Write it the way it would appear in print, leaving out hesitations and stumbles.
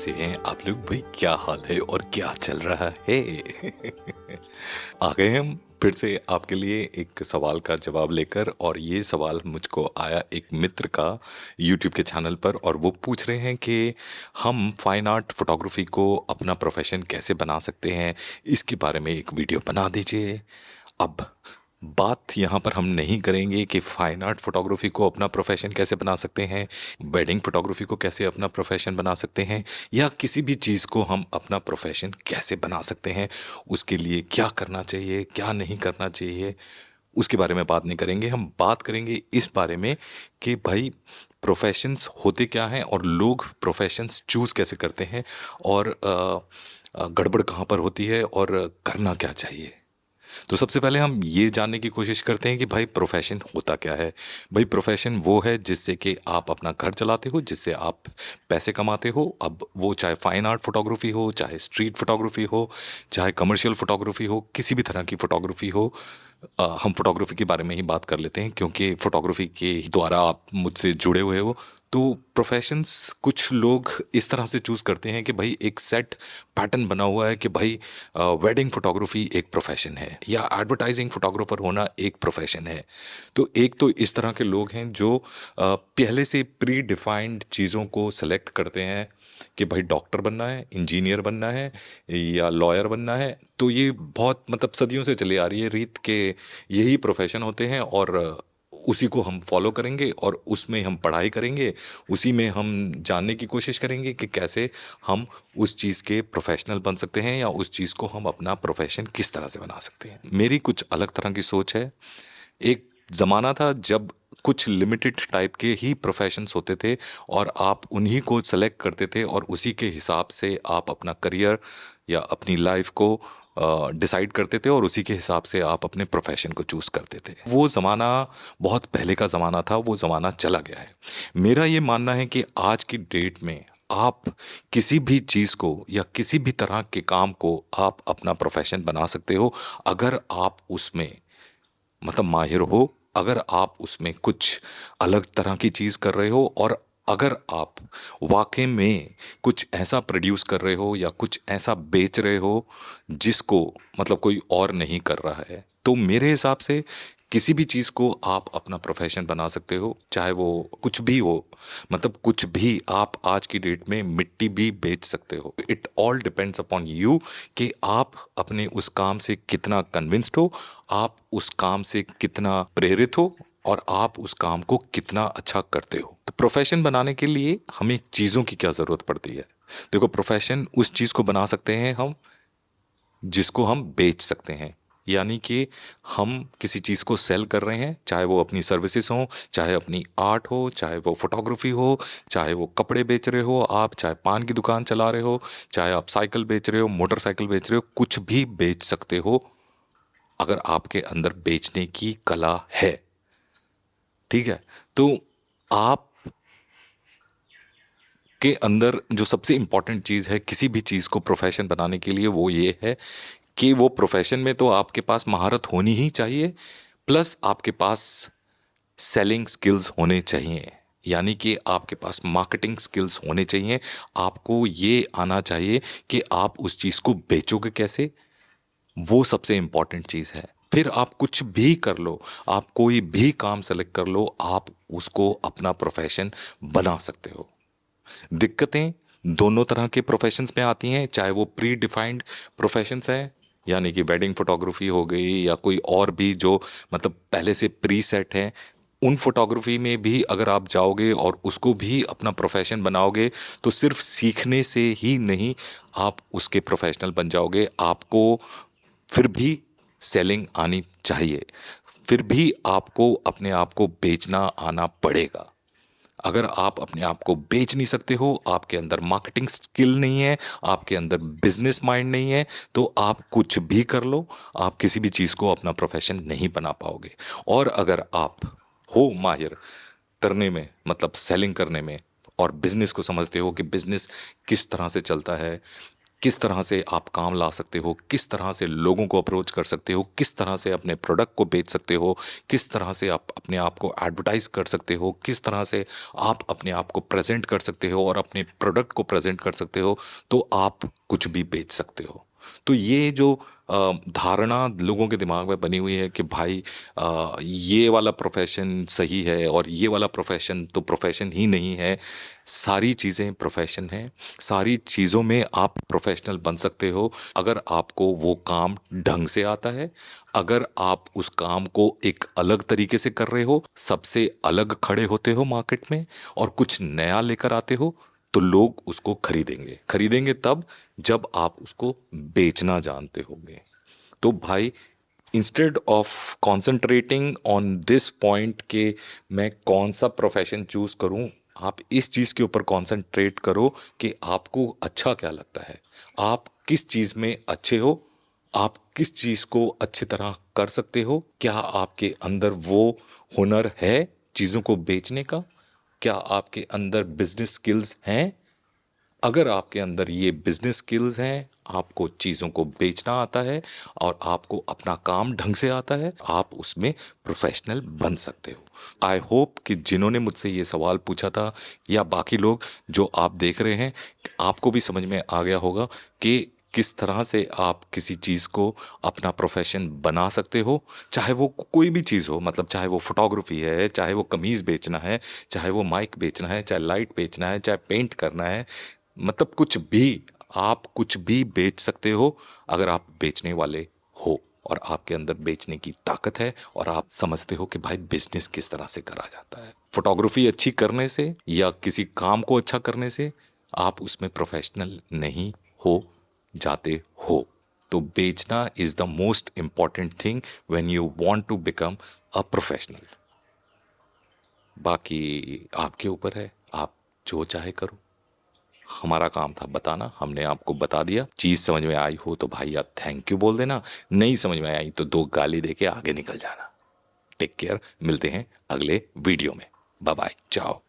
कैसे हैं आप लोग भाई? क्या हाल है और क्या चल रहा है? आ गए हम फिर से आपके लिए एक सवाल का जवाब लेकर। और ये सवाल मुझको आया एक मित्र का YouTube के चैनल पर, और वो पूछ रहे हैं कि हम फाइन आर्ट फोटोग्राफी को अपना प्रोफेशन कैसे बना सकते हैं, इसके बारे में एक वीडियो बना दीजिए। अब बात यहाँ पर हम नहीं करेंगे कि फाइन आर्ट फोटोग्राफी को अपना प्रोफेशन कैसे बना सकते हैं, वेडिंग फोटोग्राफी को कैसे अपना प्रोफेशन बना सकते हैं, या किसी भी चीज़ को हम अपना प्रोफेशन कैसे बना सकते हैं, उसके लिए क्या करना चाहिए क्या नहीं करना चाहिए, उसके बारे में बात नहीं करेंगे। हम बात करेंगे इस बारे में कि भाई प्रोफेशंस होते क्या हैं और लोग प्रोफेशंस चूज़ कैसे करते हैं, और गड़बड़ कहाँ पर होती है और करना क्या चाहिए। तो सबसे पहले हम ये जानने की कोशिश करते हैं कि भाई प्रोफेशन होता क्या है। भाई प्रोफेशन वो है जिससे कि आप अपना घर चलाते हो, जिससे आप पैसे कमाते हो। अब वो चाहे फाइन आर्ट फोटोग्राफी हो, चाहे स्ट्रीट फोटोग्राफी हो, चाहे कमर्शियल फोटोग्राफी हो, किसी भी तरह की फोटोग्राफी हो। हम फोटोग्राफी के बारे में ही बात कर लेते हैं क्योंकि फोटोग्राफी के द्वारा आप मुझसे जुड़े हुए हो। तो प्रोफेशंस कुछ लोग इस तरह से चूज करते हैं कि भाई एक सेट पैटर्न बना हुआ है कि भाई वेडिंग फोटोग्राफी एक प्रोफेशन है या एडवर्टाइजिंग फोटोग्राफर होना एक प्रोफेशन है। तो एक तो इस तरह के लोग हैं जो पहले से प्री डिफाइंड चीज़ों को सेलेक्ट करते हैं कि भाई डॉक्टर बनना है, इंजीनियर बनना है या लॉयर बनना है। तो ये बहुत मतलब सदियों से चली आ रही है रीत के यही प्रोफेशन होते हैं, और उसी को हम फॉलो करेंगे और उसमें हम पढ़ाई करेंगे, उसी में हम जानने की कोशिश करेंगे कि कैसे हम उस चीज़ के प्रोफेशनल बन सकते हैं या उस चीज़ को हम अपना प्रोफेशन किस तरह से बना सकते हैं। मेरी कुछ अलग तरह की सोच है। एक ज़माना था जब कुछ लिमिटेड टाइप के ही प्रोफेशंस होते थे और आप उन्हीं को सेलेक्ट करते थे और उसी के हिसाब से आप अपना करियर या अपनी लाइफ को डिसाइड करते थे और उसी के हिसाब से आप अपने प्रोफेशन को चूज करते थे। वो ज़माना बहुत पहले का ज़माना था, वो ज़माना चला गया है। मेरा ये मानना है कि आज की डेट में आप किसी भी चीज़ को या किसी भी तरह के काम को आप अपना प्रोफेशन बना सकते हो, अगर आप उसमें मतलब माहिर हो, अगर आप उसमें कुछ अलग तरह की चीज़ कर रहे हो, और अगर आप वाकई में कुछ ऐसा प्रोड्यूस कर रहे हो या कुछ ऐसा बेच रहे हो जिसको मतलब कोई और नहीं कर रहा है, तो मेरे हिसाब से किसी भी चीज़ को आप अपना प्रोफेशन बना सकते हो, चाहे वो कुछ भी हो। मतलब कुछ भी आप आज की डेट में मिट्टी भी बेच सकते हो। It all depends upon you कि आप अपने उस काम से कितना कन्विंस्ड हो, आप उस काम से कितना प्रेरित हो, और आप उस काम को कितना अच्छा करते हो। तो प्रोफेशन बनाने के लिए हमें चीज़ों की क्या ज़रूरत पड़ती है? देखो, प्रोफेशन उस चीज़ को बना सकते हैं हम जिसको हम बेच सकते हैं। यानी कि हम किसी चीज़ को सेल कर रहे हैं, चाहे वो अपनी सर्विसेज हो, चाहे अपनी आर्ट हो, चाहे वो फोटोग्राफी हो, चाहे वो कपड़े बेच रहे हो आप, चाहे पान की दुकान चला रहे हो, चाहे आप साइकिल बेच रहे हो, मोटरसाइकिल बेच रहे हो, कुछ भी बेच सकते हो अगर आपके अंदर बेचने की कला है। ठीक है? तो आप के अंदर जो सबसे इंपॉर्टेंट चीज़ है किसी भी चीज़ को प्रोफेशन बनाने के लिए, वो ये है कि वो प्रोफेशन में तो आपके पास महारत होनी ही चाहिए, प्लस आपके पास सेलिंग स्किल्स होने चाहिए। यानी कि आपके पास मार्केटिंग स्किल्स होने चाहिए। आपको ये आना चाहिए कि आप उस चीज़ को बेचोगे कैसे, वो सबसे इंपॉर्टेंट चीज़ है। फिर आप कुछ भी कर लो, आप कोई भी काम सेलेक्ट कर लो, आप उसको अपना प्रोफेशन बना सकते हो। दिक्कतें दोनों तरह के प्रोफेशंस में आती हैं, चाहे वो प्री डिफाइंड प्रोफेशंस हैं, यानी कि वेडिंग फोटोग्राफी हो गई या कोई और भी जो मतलब पहले से प्री सेट है। उन फोटोग्राफी में भी अगर आप जाओगे और उसको भी अपना प्रोफेशन बनाओगे, तो सिर्फ सीखने से ही नहीं आप उसके प्रोफेशनल बन जाओगे। आपको फिर भी सेलिंग आनी चाहिए, फिर भी आपको अपने आप को बेचना आना पड़ेगा। अगर आप अपने आप को बेच नहीं सकते हो, आपके अंदर मार्केटिंग स्किल नहीं है, आपके अंदर बिजनेस माइंड नहीं है, तो आप कुछ भी कर लो, आप किसी भी चीज़ को अपना प्रोफेशन नहीं बना पाओगे। और अगर आप हो माहिर करने में, मतलब सेलिंग करने में, और बिजनेस को समझते हो कि बिजनेस किस तरह से चलता है, किस तरह से आप काम ला सकते हो, किस तरह से लोगों को अप्रोच कर सकते हो, किस तरह से अपने प्रोडक्ट को बेच सकते हो, किस तरह से आप अपने आप को एडवर्टाइज कर सकते हो, किस तरह से आप अपने आप को प्रेजेंट कर सकते हो और अपने प्रोडक्ट को प्रेजेंट कर सकते हो, तो आप कुछ भी बेच सकते हो। तो ये जो धारणा लोगों के दिमाग में बनी हुई है कि भाई ये वाला प्रोफेशन सही है और ये वाला प्रोफेशन तो प्रोफेशन ही नहीं है। सारी चीज़ें प्रोफेशन हैं, सारी चीज़ों में आप प्रोफेशनल बन सकते हो अगर आपको वो काम ढंग से आता है, अगर आप उस काम को एक अलग तरीके से कर रहे हो, सबसे अलग खड़े होते हो मार्केट में और कुछ नया लेकर आते हो, तो लोग उसको खरीदेंगे। खरीदेंगे तब जब आप उसको बेचना जानते होंगे। तो भाई, instead of concentrating on this point के मैं कौन सा प्रोफेशन चूज करूं, आप इस चीज़ के ऊपर कॉन्सेंट्रेट करो कि आपको अच्छा क्या लगता है, आप किस चीज़ में अच्छे हो, आप किस चीज़ को अच्छी तरह कर सकते हो, क्या आपके अंदर वो हुनर है चीज़ों को बेचने का, क्या आपके अंदर बिजनेस स्किल्स हैं। अगर आपके अंदर ये बिजनेस स्किल्स हैं, आपको चीज़ों को बेचना आता है और आपको अपना काम ढंग से आता है, आप उसमें प्रोफेशनल बन सकते हो। आई होप कि जिन्होंने मुझसे ये सवाल पूछा था या बाकी लोग जो आप देख रहे हैं, आपको भी समझ में आ गया होगा कि किस तरह से आप किसी चीज़ को अपना प्रोफेशन बना सकते हो। चाहे वो कोई भी चीज़ हो, मतलब चाहे वो फोटोग्राफी है, चाहे वो कमीज़ बेचना है, चाहे वो माइक बेचना है, चाहे लाइट बेचना है, चाहे पेंट करना है, मतलब कुछ भी, आप कुछ भी बेच सकते हो अगर आप बेचने वाले हो और आपके अंदर बेचने की ताकत है और आप समझते हो कि भाई बिजनेस किस तरह से करा जाता है। फोटोग्राफी अच्छी करने से या किसी काम को अच्छा करने से आप उसमें प्रोफेशनल नहीं हो जाते हो। तो बेचना is the most important thing when you want to become a professional. बाकी आपके ऊपर है, आप जो चाहे करो। हमारा काम था बताना, हमने आपको बता दिया। चीज समझ में आई हो तो भाई यार थैंक यू बोल देना, नहीं समझ में आई तो दो गाली देके आगे निकल जाना। टेक केयर, मिलते हैं अगले वीडियो में। बाय बाय, चाओ।